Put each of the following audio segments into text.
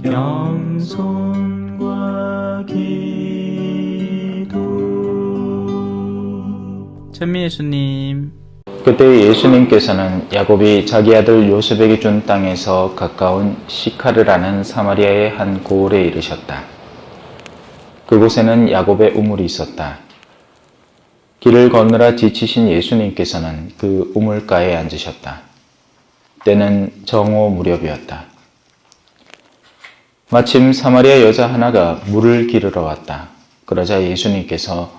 겸손과 기도. 찬미 예수님. 그때 예수님께서는 야곱이 자기 아들 요셉에게 준 땅에서 가까운 시카르라는 사마리아의 한 고을에 이르셨다. 그곳에는 야곱의 우물이 있었다. 길을 걷느라 지치신 예수님께서는 그 우물가에 앉으셨다. 때는 정오 무렵이었다. 마침 사마리아 여자 하나가 물을 기르러 왔다. 그러자 예수님께서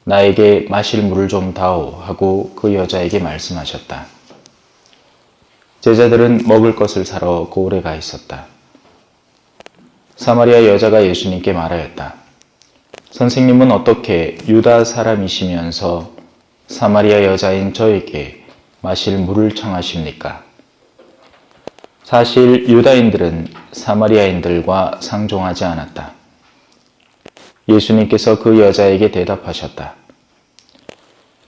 나에게 마실 물을 좀 다오 하고 그 여자에게 말씀하셨다. 제자들은 먹을 것을 사러 고을에 가 있었다. 사마리아 여자가 예수님께 말하였다. 선생님은 어떻게 유다 사람이시면서 사마리아 여자인 저에게 마실 물을 청하십니까? 사실 유다인들은 사마리아인들과 상종하지 않았다. 예수님께서 그 여자에게 대답하셨다.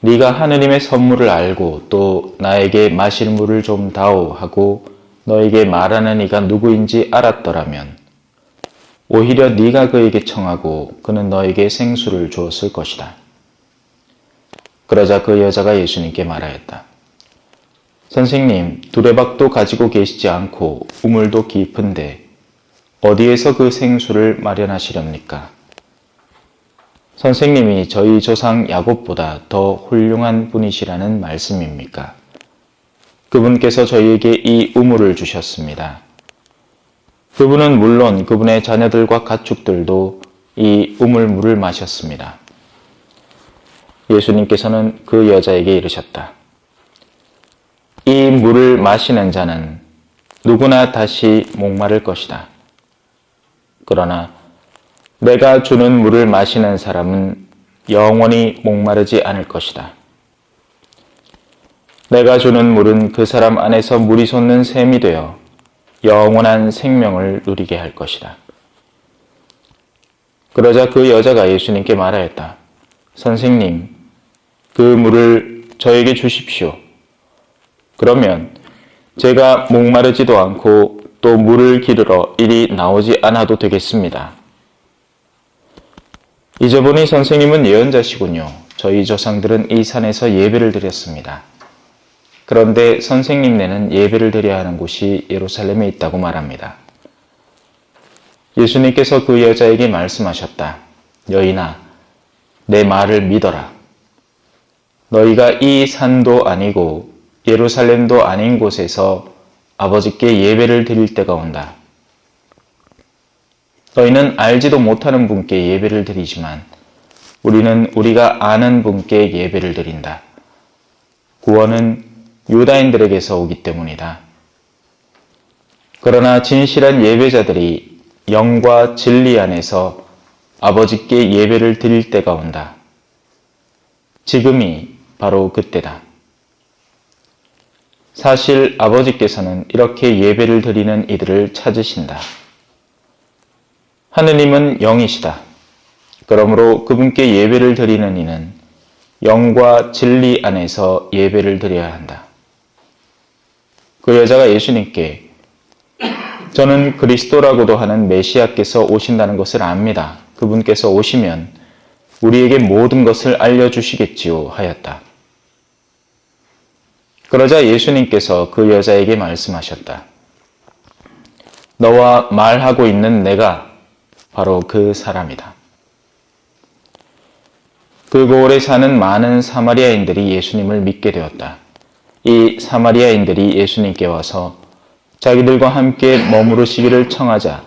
네가 하느님의 선물을 알고 또 나에게 마실 물을 좀 다오 하고 너에게 말하는 이가 누구인지 알았더라면 오히려 네가 그에게 청하고 그는 너에게 생수를 주었을 것이다. 그러자 그 여자가 예수님께 말하였다. 선생님, 두레박도 가지고 계시지 않고 우물도 깊은데 어디에서 그 생수를 마련하시렵니까? 선생님이 저희 조상 야곱보다 더 훌륭한 분이시라는 말씀입니까? 그분께서 저희에게 이 우물을 주셨습니다. 그분은 물론 그분의 자녀들과 가축들도 이 우물물을 마셨습니다. 예수님께서는 그 여자에게 이르셨다. 이 물을 마시는 자는 누구나 다시 목마를 것이다. 그러나 내가 주는 물을 마시는 사람은 영원히 목마르지 않을 것이다. 내가 주는 물은 그 사람 안에서 물이 솟는 샘이 되어 영원한 생명을 누리게 할 것이다. 그러자 그 여자가 예수님께 말하였다. 선생님, 그 물을 저에게 주십시오. 그러면 제가 목마르지도 않고 또 물을 기르러 이리 나오지 않아도 되겠습니다. 이제 보니 선생님은 예언자시군요. 저희 조상들은 이 산에서 예배를 드렸습니다. 그런데 선생님네는 예배를 드려야 하는 곳이 예루살렘에 있다고 말합니다. 예수님께서 그 여자에게 말씀하셨다. 여인아, 내 말을 믿어라. 너희가 이 산도 아니고 예루살렘도 아닌 곳에서 아버지께 예배를 드릴 때가 온다. 너희는 알지도 못하는 분께 예배를 드리지만 우리는 우리가 아는 분께 예배를 드린다. 구원은 유다인들에게서 오기 때문이다. 그러나 진실한 예배자들이 영과 진리 안에서 아버지께 예배를 드릴 때가 온다. 지금이 바로 그때다. 사실 아버지께서는 이렇게 예배를 드리는 이들을 찾으신다. 하느님은 영이시다. 그러므로 그분께 예배를 드리는 이는 영과 진리 안에서 예배를 드려야 한다. 그 여자가 예수님께 저는 그리스도라고도 하는 메시아께서 오신다는 것을 압니다. 그분께서 오시면 우리에게 모든 것을 알려주시겠지요 하였다. 그러자 예수님께서 그 여자에게 말씀하셨다. 너와 말하고 있는 내가 바로 그 사람이다. 그 고을에 사는 많은 사마리아인들이 예수님을 믿게 되었다. 이 사마리아인들이 예수님께 와서 자기들과 함께 머무르시기를 청하자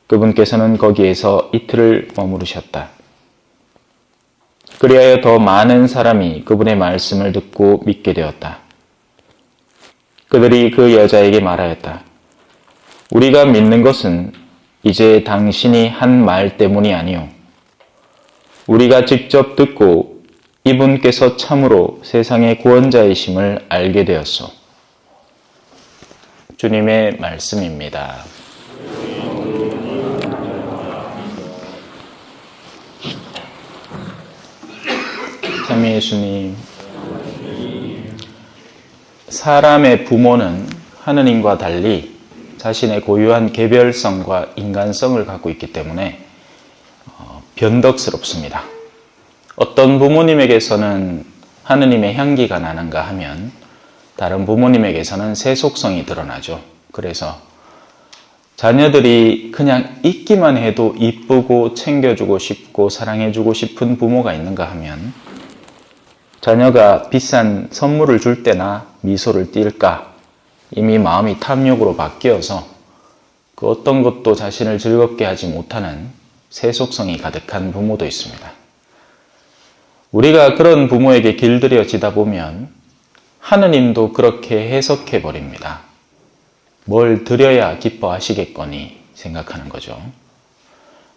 그분께서는 거기에서 이틀을 머무르셨다. 그리하여 더 많은 사람이 그분의 말씀을 듣고 믿게 되었다. 그들이 그 여자에게 말하였다. 우리가 믿는 것은 이제 당신이 한 말 때문이 아니오. 우리가 직접 듣고 이분께서 참으로 세상의 구원자이심을 알게 되었소. 주님의 말씀입니다. 참 예수님, 사람의 부모는 하느님과 달리 자신의 고유한 개별성과 인간성을 갖고 있기 때문에 변덕스럽습니다. 어떤 부모님에게서는 하느님의 향기가 나는가 하면 다른 부모님에게서는 세속성이 드러나죠. 그래서 자녀들이 그냥 있기만 해도 이쁘고 챙겨주고 싶고 사랑해주고 싶은 부모가 있는가 하면 자녀가 비싼 선물을 줄 때나 미소를 띌까 이미 마음이 탐욕으로 바뀌어서 그 어떤 것도 자신을 즐겁게 하지 못하는 세속성이 가득한 부모도 있습니다. 우리가 그런 부모에게 길들여지다 보면 하느님도 그렇게 해석해 버립니다. 뭘 드려야 기뻐하시겠거니 생각하는 거죠.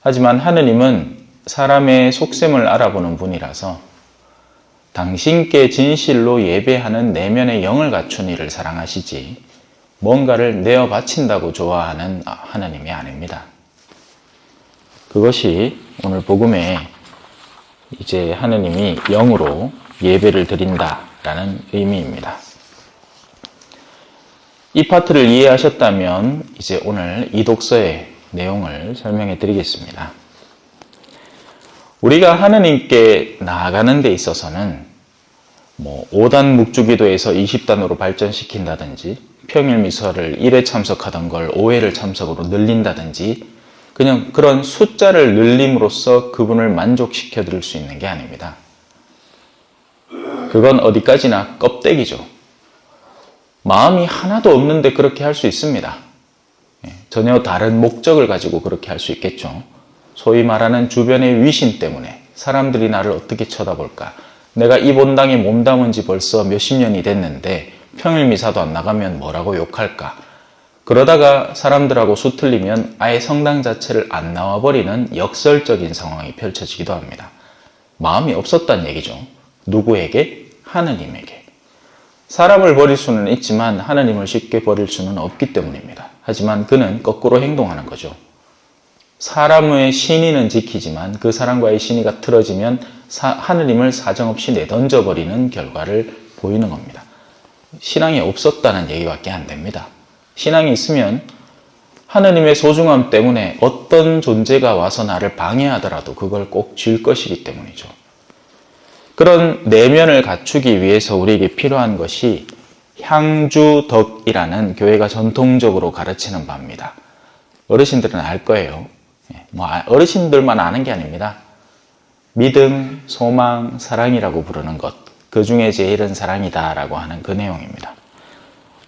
하지만 하느님은 사람의 속셈을 알아보는 분이라서 당신께 진실로 예배하는 내면의 영을 갖춘 이를 사랑하시지 뭔가를 내어 바친다고 좋아하는 하느님이 아닙니다. 그것이 오늘 복음에 이제 하느님이 영으로 예배를 드린다라는 의미입니다. 이 파트를 이해하셨다면 이제 오늘 이 독서의 내용을 설명해 드리겠습니다. 우리가 하느님께 나아가는 데 있어서는 5단 묵주기도에서 20단으로 발전시킨다든지 평일 미사를 1회 참석하던 걸 5회를 참석으로 늘린다든지 그냥 그런 숫자를 늘림으로써 그분을 만족시켜 드릴 수 있는 게 아닙니다. 그건 어디까지나 껍데기죠. 마음이 하나도 없는데 그렇게 할 수 있습니다. 전혀 다른 목적을 가지고 그렇게 할 수 있겠죠. 소위 말하는 주변의 위신 때문에 사람들이 나를 어떻게 쳐다볼까? 내가 이 본당에 몸담은 지 벌써 몇십 년이 됐는데 평일 미사도 안 나가면 뭐라고 욕할까? 그러다가 사람들하고 수틀리면 아예 성당 자체를 안 나와버리는 역설적인 상황이 펼쳐지기도 합니다. 마음이 없었단 얘기죠. 누구에게? 하느님에게. 사람을 버릴 수는 있지만 하느님을 쉽게 버릴 수는 없기 때문입니다. 하지만 그는 거꾸로 행동하는 거죠. 사람의 신의는 지키지만 그 사람과의 신의가 틀어지면 하느님을 사정없이 내던져버리는 결과를 보이는 겁니다. 신앙이 없었다는 얘기밖에 안 됩니다. 신앙이 있으면 하느님의 소중함 때문에 어떤 존재가 와서 나를 방해하더라도 그걸 꼭 쥘 것이기 때문이죠. 그런 내면을 갖추기 위해서 우리에게 필요한 것이 향주덕이라는 교회가 전통적으로 가르치는 바입니다. 어르신들은 알 거예요. 어르신들만 아는 게 아닙니다. 믿음, 소망, 사랑이라고 부르는 것. 그 중에 제일은 사랑이다라고 하는 그 내용입니다.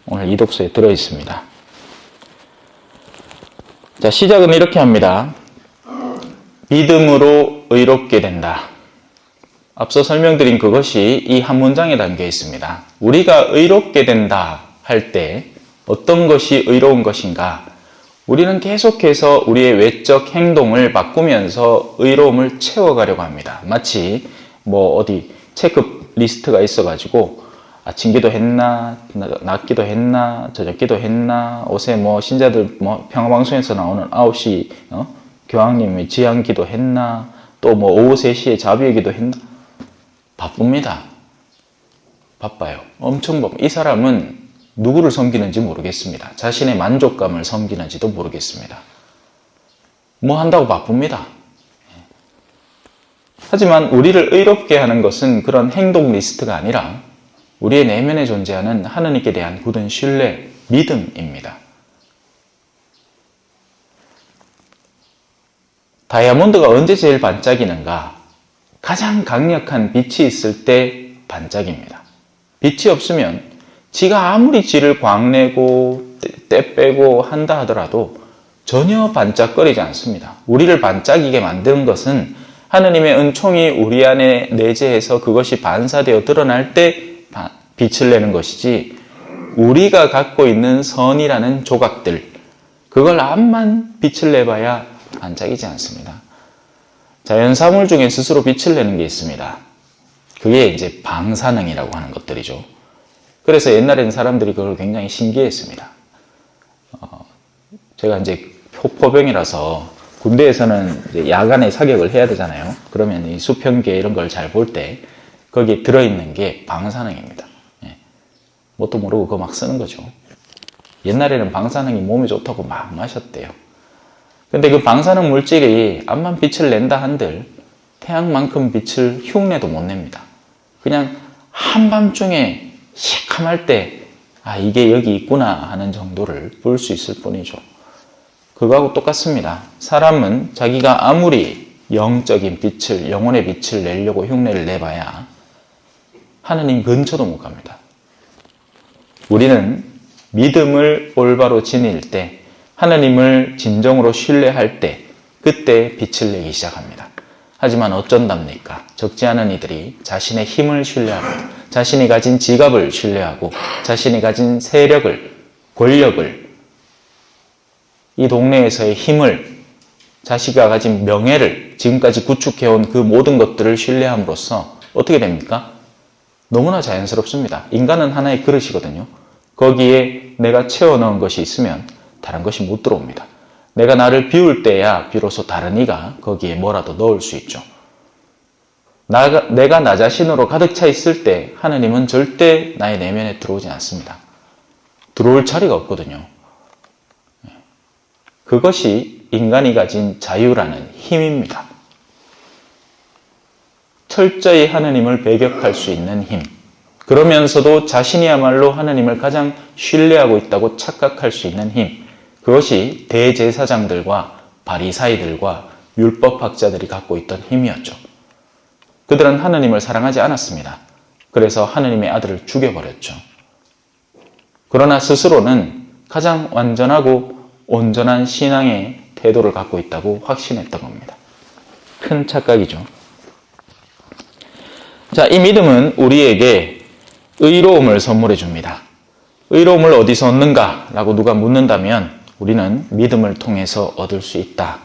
오늘 이 독서에 들어있습니다. 자, 시작은 이렇게 합니다. 믿음으로 의롭게 된다. 앞서 설명드린 그것이 이 한 문장에 담겨 있습니다. 우리가 의롭게 된다 할 때 어떤 것이 의로운 것인가? 우리는 계속해서 우리의 외적 행동을 바꾸면서 의로움을 채워가려고 합니다. 마치 어디 체크리스트가 있어가지고 아침 기도했나, 낮 기도했나, 저녁 기도했나, 옷에 신자들 평화방송에서 나오는 9시 교황님의 지향 기도했나, 또 오후 3시에 자비의 기도했나? 바쁩니다. 바빠요. 엄청 바빠. 이 사람은 누구를 섬기는지 모르겠습니다. 자신의 만족감을 섬기는지도 모르겠습니다. 한다고 바쁩니다. 하지만 우리를 의롭게 하는 것은 그런 행동 리스트가 아니라 우리의 내면에 존재하는 하느님께 대한 굳은 신뢰, 믿음입니다. 다이아몬드가 언제 제일 반짝이는가? 가장 강력한 빛이 있을 때 반짝입니다. 빛이 없으면 지가 아무리 지를 광내고 때 빼고 한다 하더라도 전혀 반짝거리지 않습니다. 우리를 반짝이게 만드는 것은 하느님의 은총이 우리 안에 내재해서 그것이 반사되어 드러날 때 빛을 내는 것이지 우리가 갖고 있는 선이라는 조각들 그걸 암만 빛을 내봐야 반짝이지 않습니다. 자연사물 중에 스스로 빛을 내는 게 있습니다. 그게 이제 방사능이라고 하는 것들이죠. 그래서 옛날에는 사람들이 그걸 굉장히 신기했습니다. 제가 이제 포병이라서 군대에서는 이제 야간에 사격을 해야 되잖아요. 그러면 이 수평계 이런 걸 잘 볼 때 거기에 들어있는 게 방사능입니다. 뭣도 모르고 그거 막 쓰는 거죠. 옛날에는 방사능이 몸에 좋다고 막 마셨대요. 근데 그 방사능 물질이 암만 빛을 낸다 한들 태양만큼 빛을 흉내도 못 냅니다. 그냥 한밤중에 시커멀 때 이게 여기 있구나 하는 정도를 볼 수 있을 뿐이죠. 그거하고 똑같습니다. 사람은 자기가 아무리 영적인 빛을, 영혼의 빛을 내려고 흉내를 내봐야 하느님 근처도 못 갑니다. 우리는 믿음을 올바로 지닐 때, 하느님을 진정으로 신뢰할 때, 그때 빛을 내기 시작합니다. 하지만 어쩐답니까? 적지 않은 이들이 자신의 힘을 신뢰하고, 자신이 가진 지갑을 신뢰하고, 자신이 가진 세력을, 권력을, 이 동네에서의 힘을, 자신가 가진 명예를, 지금까지 구축해온 그 모든 것들을 신뢰함으로써 어떻게 됩니까? 너무나 자연스럽습니다. 인간은 하나의 그릇이거든요. 거기에 내가 채워넣은 것이 있으면 다른 것이 못 들어옵니다. 내가 나를 비울 때야 비로소 다른 이가 거기에 뭐라도 넣을 수 있죠. 내가 나 자신으로 가득 차 있을 때 하느님은 절대 나의 내면에 들어오지 않습니다. 들어올 자리가 없거든요. 그것이 인간이 가진 자유라는 힘입니다. 철저히 하느님을 배격할 수 있는 힘. 그러면서도 자신이야말로 하느님을 가장 신뢰하고 있다고 착각할 수 있는 힘. 그것이 대제사장들과 바리사이들과 율법학자들이 갖고 있던 힘이었죠. 그들은 하느님을 사랑하지 않았습니다. 그래서 하느님의 아들을 죽여버렸죠. 그러나 스스로는 가장 완전하고 온전한 신앙의 태도를 갖고 있다고 확신했던 겁니다. 큰 착각이죠. 자, 이 믿음은 우리에게 의로움을 선물해 줍니다. 의로움을 어디서 얻는가? 라고 누가 묻는다면 우리는 믿음을 통해서 얻을 수 있다.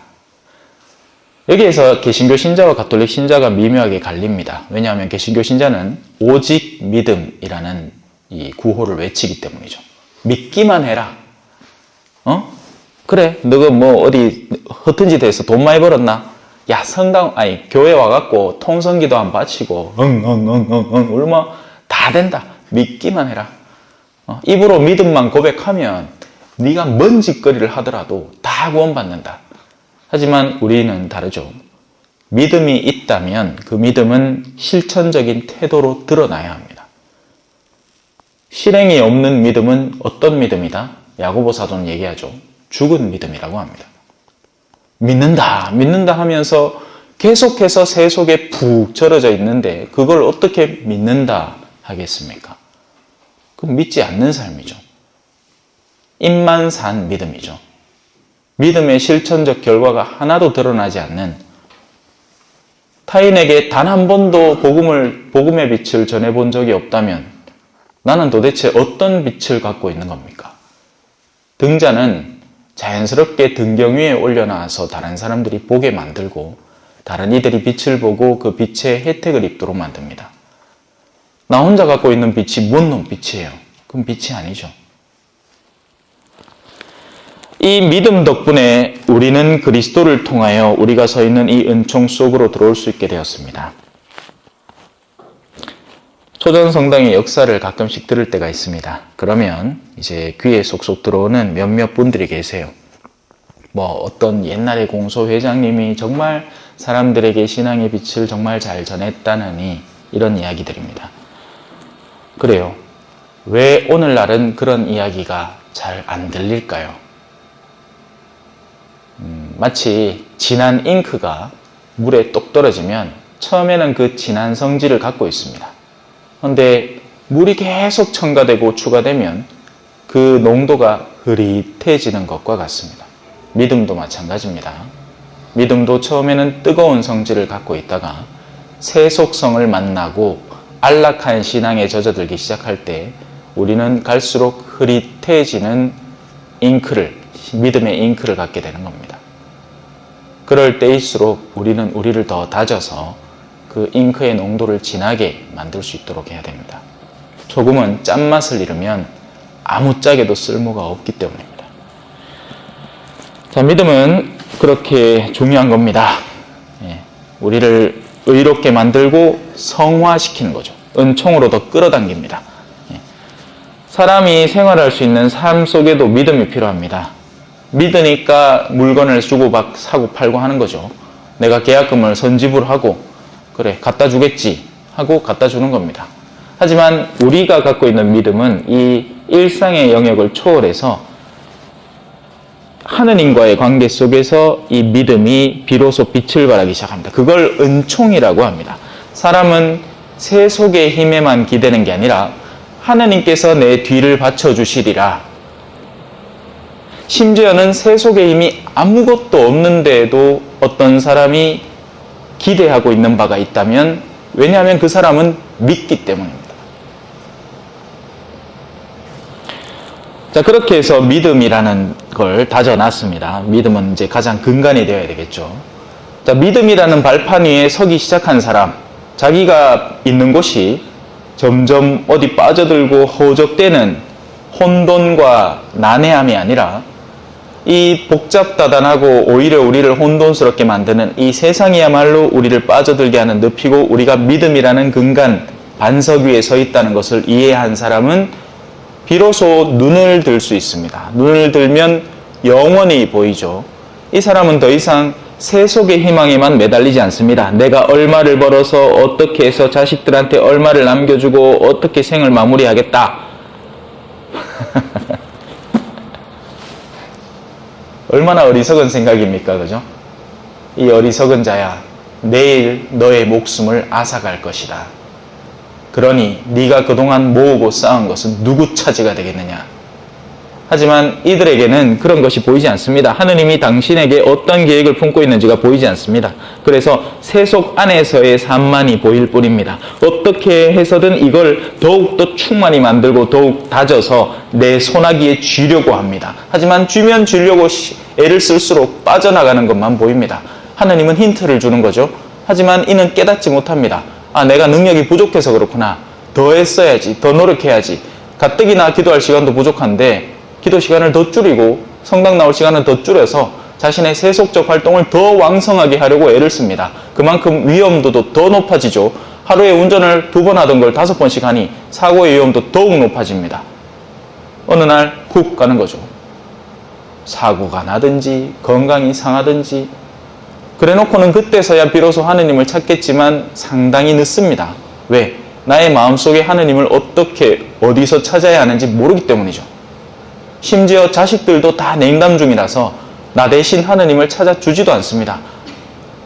여기에서 개신교 신자와 가톨릭 신자가 미묘하게 갈립니다. 왜냐하면 개신교 신자는 오직 믿음이라는 이 구호를 외치기 때문이죠. 믿기만 해라. 그래, 너가 뭐 어디 허튼 짓 해서 돈 많이 벌었나? 야, 교회 와갖고 통성기도 안 바치고, 얼마 다 된다. 믿기만 해라. 입으로 믿음만 고백하면 네가 뭔 짓거리를 하더라도 다 구원받는다. 하지만 우리는 다르죠. 믿음이 있다면 그 믿음은 실천적인 태도로 드러나야 합니다. 실행이 없는 믿음은 어떤 믿음이다? 야고보 사도는 얘기하죠. 죽은 믿음이라고 합니다. 믿는다 하면서 계속해서 새 속에 푹 절어져 있는데 그걸 어떻게 믿는다 하겠습니까? 그건 믿지 않는 삶이죠. 입만 산 믿음이죠. 믿음의 실천적 결과가 하나도 드러나지 않는, 타인에게 단 한 번도 복음의 빛을 전해본 적이 없다면 나는 도대체 어떤 빛을 갖고 있는 겁니까? 등자는 자연스럽게 등경 위에 올려놔서 다른 사람들이 보게 만들고 다른 이들이 빛을 보고 그 빛의 혜택을 입도록 만듭니다. 나 혼자 갖고 있는 빛이 뭔 놈 빛이에요? 그럼 빛이 아니죠. 이 믿음 덕분에 우리는 그리스도를 통하여 우리가 서 있는 이 은총 속으로 들어올 수 있게 되었습니다. 초전 성당의 역사를 가끔씩 들을 때가 있습니다. 그러면 이제 귀에 쏙쏙 들어오는 몇몇 분들이 계세요. 뭐 어떤 옛날의 공소회장님이 정말 사람들에게 신앙의 빛을 정말 잘 전했다느니 이런 이야기들입니다. 그래요. 왜 오늘날은 그런 이야기가 잘 안 들릴까요? 마치 진한 잉크가 물에 똑 떨어지면 처음에는 그 진한 성질을 갖고 있습니다. 그런데 물이 계속 첨가되고 추가되면 그 농도가 흐릿해지는 것과 같습니다. 믿음도 마찬가지입니다. 믿음도 처음에는 뜨거운 성질을 갖고 있다가 새 속성을 만나고 안락한 신앙에 젖어들기 시작할 때 우리는 갈수록 흐릿해지는 믿음의 잉크를 갖게 되는 겁니다. 그럴 때일수록 우리는 우리를 더 다져서 그 잉크의 농도를 진하게 만들 수 있도록 해야 됩니다. 소금은 짠맛을 잃으면 아무짝에도 쓸모가 없기 때문입니다. 자, 믿음은 그렇게 중요한 겁니다. 우리를 의롭게 만들고 성화시키는 거죠. 은총으로 더 끌어당깁니다. 사람이 생활할 수 있는 삶 속에도 믿음이 필요합니다. 믿으니까 물건을 주고 사고 팔고 하는 거죠. 내가 계약금을 선지불 하고 그래 갖다 주겠지 하고 갖다 주는 겁니다. 하지만 우리가 갖고 있는 믿음은 이 일상의 영역을 초월해서 하느님과의 관계 속에서 이 믿음이 비로소 빛을 발하기 시작합니다. 그걸 은총이라고 합니다. 사람은 세속의 힘에만 기대는 게 아니라 하느님께서 내 뒤를 받쳐주시리라. 심지어는 세속의 힘이 아무것도 없는데도 어떤 사람이 기대하고 있는 바가 있다면, 왜냐하면 그 사람은 믿기 때문입니다. 자, 그렇게 해서 믿음이라는 걸 다져놨습니다. 믿음은 이제 가장 근간이 되어야 되겠죠. 자, 믿음이라는 발판 위에 서기 시작한 사람, 자기가 있는 곳이 점점 어디 빠져들고 허우적대는 혼돈과 난해함이 아니라 이 복잡다단하고 오히려 우리를 혼돈스럽게 만드는 이 세상이야말로 우리를 빠져들게 하는 늪이고, 우리가 믿음이라는 근간 반석 위에 서 있다는 것을 이해한 사람은 비로소 눈을 들 수 있습니다. 눈을 들면 영원히 보이죠. 이 사람은 더 이상 세속의 희망에만 매달리지 않습니다. 내가 얼마를 벌어서 어떻게 해서 자식들한테 얼마를 남겨주고 어떻게 생을 마무리하겠다. 얼마나 어리석은 생각입니까? 그죠? 이 어리석은 자야, 내일 너의 목숨을 앗아갈 것이다. 그러니 네가 그동안 모으고 쌓은 것은 누구 차지가 되겠느냐? 하지만 이들에게는 그런 것이 보이지 않습니다. 하느님이 당신에게 어떤 계획을 품고 있는지가 보이지 않습니다. 그래서 세속 안에서의 삶만이 보일 뿐입니다. 어떻게 해서든 이걸 더욱더 충만히 만들고 더욱 다져서 내 손아귀에 쥐려고 합니다. 하지만 쥐면 쥐려고 애를 쓸수록 빠져나가는 것만 보입니다. 하느님은 힌트를 주는 거죠. 하지만 이는 깨닫지 못합니다. 아, 내가 능력이 부족해서 그렇구나. 더 했어야지. 더 노력해야지. 가뜩이나 기도할 시간도 부족한데 기도 시간을 더 줄이고 성당 나올 시간은 더 줄여서 자신의 세속적 활동을 더 왕성하게 하려고 애를 씁니다. 그만큼 위험도도 더 높아지죠. 하루에 운전을 2번 하던 걸 5번씩 하니 사고의 위험도 더욱 높아집니다. 어느 날 훅 가는 거죠. 사고가 나든지 건강이 상하든지, 그래 놓고는 그때서야 비로소 하느님을 찾겠지만 상당히 늦습니다. 왜? 나의 마음속에 하느님을 어떻게 어디서 찾아야 하는지 모르기 때문이죠. 심지어 자식들도 다 냉담 중이라서 나 대신 하느님을 찾아주지도 않습니다.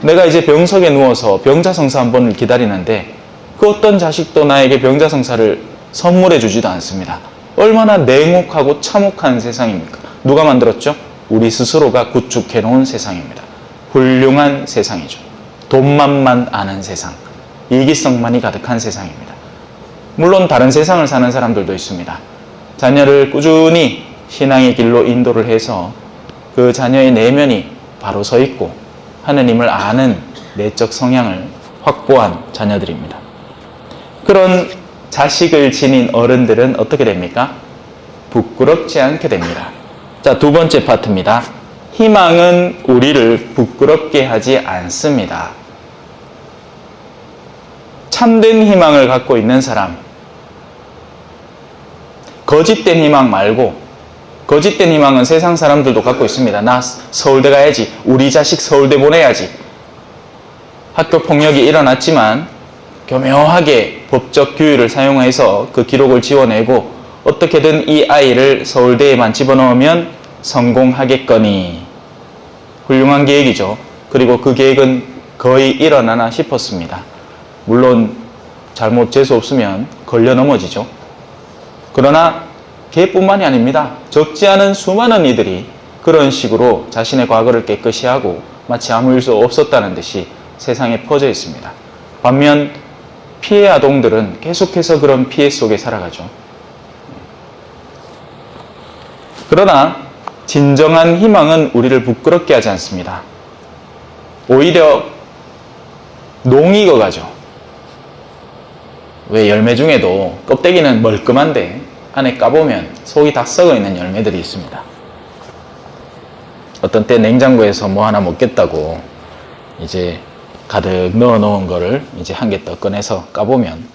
내가 이제 병석에 누워서 병자성사 한 번을 기다리는데 그 어떤 자식도 나에게 병자성사를 선물해 주지도 않습니다. 얼마나 냉혹하고 참혹한 세상입니까? 누가 만들었죠? 우리 스스로가 구축해 놓은 세상입니다. 훌륭한 세상이죠. 돈만만 아는 세상, 이기성만이 가득한 세상입니다. 물론 다른 세상을 사는 사람들도 있습니다. 자녀를 꾸준히 신앙의 길로 인도를 해서 그 자녀의 내면이 바로 서 있고 하느님을 아는 내적 성향을 확보한 자녀들입니다. 그런 자식을 지닌 어른들은 어떻게 됩니까? 부끄럽지 않게 됩니다. 자, 두 번째 파트입니다. 희망은 우리를 부끄럽게 하지 않습니다. 참된 희망을 갖고 있는 사람, 거짓된 희망 말고, 거짓된 희망은 세상 사람들도 갖고 있습니다. 나 서울대 가야지, 우리 자식 서울대 보내야지. 학교 폭력이 일어났지만 교묘하게 법적 규율을 사용해서 그 기록을 지워내고 어떻게든 이 아이를 서울대에만 집어넣으면 성공하겠거니. 훌륭한 계획이죠. 그리고 그 계획은 거의 일어나나 싶었습니다. 물론 잘못 재수 없으면 걸려 넘어지죠. 그러나 걔뿐만이 아닙니다. 적지 않은 수많은 이들이 그런 식으로 자신의 과거를 깨끗이 하고 마치 아무 일도 없었다는 듯이 세상에 퍼져 있습니다. 반면 피해 아동들은 계속해서 그런 피해 속에 살아가죠. 그러나 진정한 희망은 우리를 부끄럽게 하지 않습니다. 오히려 농이 익어가죠. 왜 열매 중에도 껍데기는 멀끔한데 안에 까보면 속이 다 썩어 있는 열매들이 있습니다. 어떤 때 냉장고에서 뭐 하나 먹겠다고 이제 가득 넣어 놓은 거를 이제 한 개 떠 꺼내서 까보면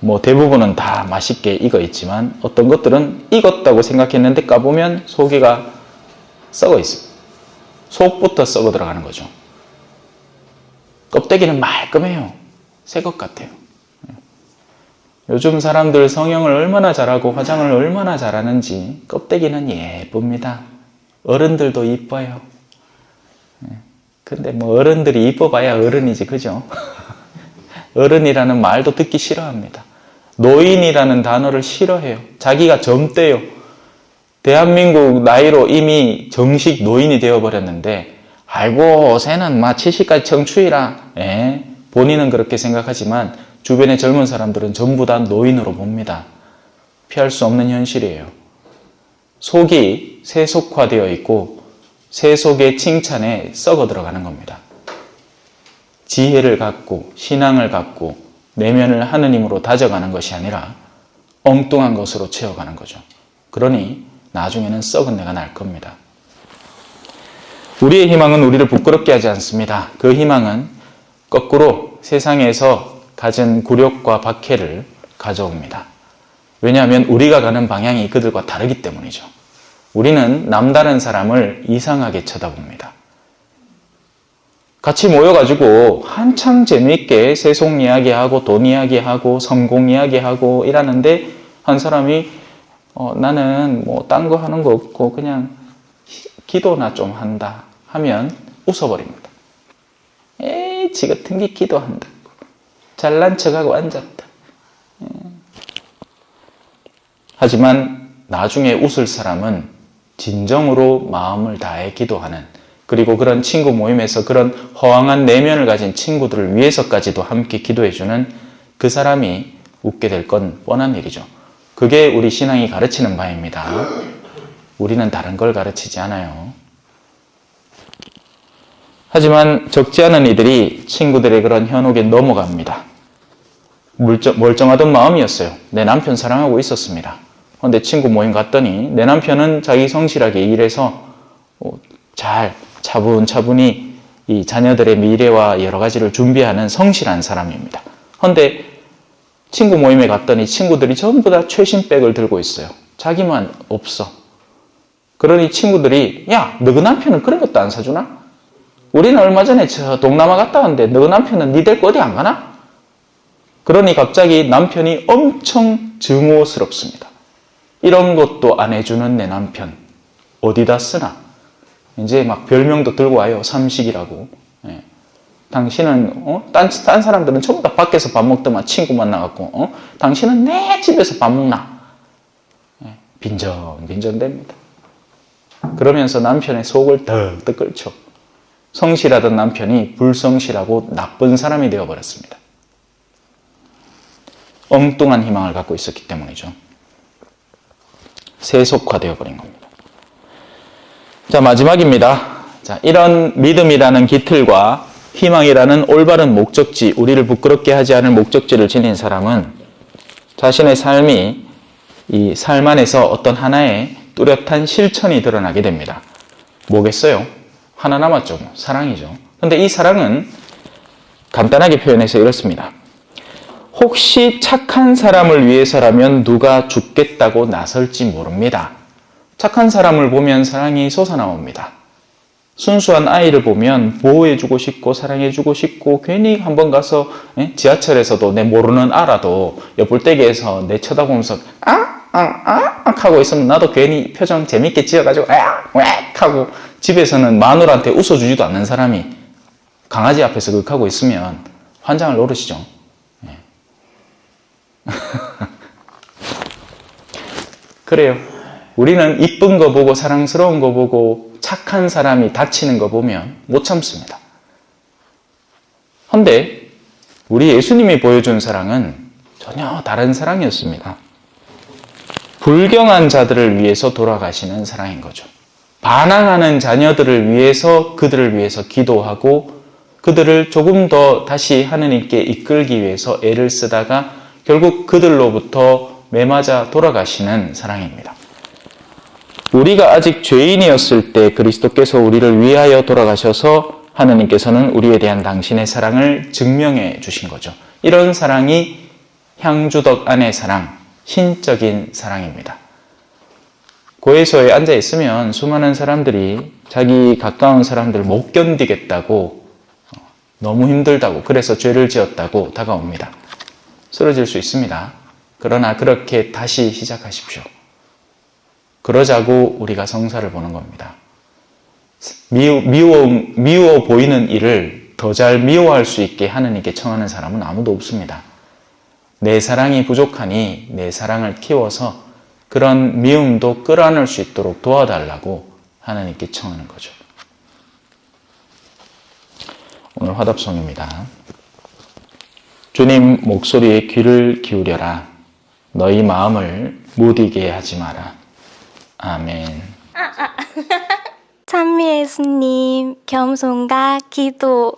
뭐 대부분은 다 맛있게 익어 있지만 어떤 것들은 익었다고 생각했는데 까보면 속이가 썩어 있습니다. 속부터 썩어 들어가는 거죠. 껍데기는 말끔해요. 새 것 같아요. 요즘 사람들 성형을 얼마나 잘하고 화장을 얼마나 잘하는지 껍데기는 예쁩니다. 어른들도 이뻐요. 근데 뭐 어른들이 이뻐봐야 어른이지, 그죠? 어른이라는 말도 듣기 싫어합니다. 노인이라는 단어를 싫어해요. 자기가 젊대요. 대한민국 나이로 이미 정식 노인이 되어버렸는데 아이고 쟤는 막 70까지 청춘이라 본인은 그렇게 생각하지만 주변의 젊은 사람들은 전부 다 노인으로 봅니다. 피할 수 없는 현실이에요. 속이 세속화되어 있고 세속의 칭찬에 썩어 들어가는 겁니다. 지혜를 갖고 신앙을 갖고 내면을 하느님으로 다져가는 것이 아니라 엉뚱한 것으로 채워가는 거죠. 그러니 나중에는 썩은 내가 날 겁니다. 우리의 희망은 우리를 부끄럽게 하지 않습니다. 그 희망은 거꾸로 세상에서 가진 굴욕과 박해를 가져옵니다. 왜냐하면 우리가 가는 방향이 그들과 다르기 때문이죠. 우리는 남다른 사람을 이상하게 쳐다봅니다. 같이 모여가지고 한창 재미있게 세속 이야기하고 돈 이야기하고 성공 이야기하고 이러는데 한 사람이 나는 뭐 딴 거 하는 거 없고 그냥 기도나 좀 한다 하면 웃어버립니다. 에이 지 같은 게 기도한다. 잘난 척하고 앉았다. 하지만 나중에 웃을 사람은 진정으로 마음을 다해 기도하는 그리고 그런 친구 모임에서 그런 허황한 내면을 가진 친구들을 위해서까지도 함께 기도해주는 그 사람이 웃게 될 건 뻔한 일이죠. 그게 우리 신앙이 가르치는 바입니다. 우리는 다른 걸 가르치지 않아요. 하지만 적지 않은 이들이 친구들의 그런 현혹에 넘어갑니다. 멀쩡하던 마음이었어요. 내 남편 사랑하고 있었습니다. 그런데 친구 모임 갔더니 내 남편은 자기 성실하게 일해서 잘 차분차분히 이 자녀들의 미래와 여러 가지를 준비하는 성실한 사람입니다. 그런데 친구 모임에 갔더니 친구들이 전부 다 최신백을 들고 있어요. 자기만 없어. 그러니 친구들이 야, 너 그 남편은 그런 것도 안 사주나? 우리는 얼마 전에 저 동남아 갔다 왔는데 너 그 남편은 니 데리고 어디 안 가나? 그러니 갑자기 남편이 엄청 증오스럽습니다. 이런 것도 안 해주는 내 남편 어디다 쓰나? 이제 막 별명도 들고 와요. 삼식이라고. 당신은 딴 사람들은 전부 다 밖에서 밥 먹더만 친구 만나갖고 당신은 내 집에서 밥 먹나? 빈정됩니다. 그러면서 남편의 속을 덕덕 끓죠. 성실하던 남편이 불성실하고 나쁜 사람이 되어버렸습니다. 엉뚱한 희망을 갖고 있었기 때문이죠. 세속화되어 버린 겁니다. 자, 마지막입니다. 자, 이런 믿음이라는 깃틀과 희망이라는 올바른 목적지, 우리를 부끄럽게 하지 않을 목적지를 지닌 사람은 자신의 삶이 이 삶 안에서 어떤 하나의 뚜렷한 실천이 드러나게 됩니다. 뭐겠어요? 하나 남았죠. 사랑이죠. 근데 이 사랑은 간단하게 표현해서 이렇습니다. 혹시 착한 사람을 위해서라면 누가 죽겠다고 나설지 모릅니다. 착한 사람을 보면 사랑이 솟아나옵니다. 순수한 아이를 보면 보호해주고 싶고 사랑해주고 싶고 괜히 한번 가서 지하철에서도 내 모르는 아라도 옆불대기에서 내 쳐다보면서 하고 있으면 나도 괜히 표정 재밌게 지어가지고 하고 집에서는 마누라한테 웃어주지도 않는 사람이 강아지 앞에서 그렇게 하고 있으면 환장을 노르시죠. 그래요. 우리는 이쁜 거 보고 사랑스러운 거 보고 착한 사람이 다치는 거 보면 못 참습니다. 그런데 우리 예수님이 보여준 사랑은 전혀 다른 사랑이었습니다. 불경한 자들을 위해서 돌아가시는 사랑인 거죠. 반항하는 자녀들을 위해서 그들을 위해서 기도하고 그들을 조금 더 다시 하느님께 이끌기 위해서 애를 쓰다가 결국 그들로부터 매맞아 돌아가시는 사랑입니다. 우리가 아직 죄인이었을 때 그리스도께서 우리를 위하여 돌아가셔서 하느님께서는 우리에 대한 당신의 사랑을 증명해 주신 거죠. 이런 사랑이 향주덕 안의 사랑, 신적인 사랑입니다. 고해소에 앉아 있으면 수많은 사람들이 자기 가까운 사람들을 못 견디겠다고, 너무 힘들다고, 그래서 죄를 지었다고 다가옵니다. 쓰러질 수 있습니다. 그러나 그렇게 다시 시작하십시오. 그러자고 우리가 성사를 보는 겁니다. 미워 보이는 일을 더 잘 미워할 수 있게 하느님께 청하는 사람은 아무도 없습니다. 내 사랑이 부족하니 내 사랑을 키워서 그런 미움도 끌어안을 수 있도록 도와달라고 하나님께 청하는 거죠. 오늘 화답송입니다. 주님 목소리에 귀를 기울여라. 너희 마음을 무디게 하지 마라. 아멘. 찬미 예수님, 겸손과 기도.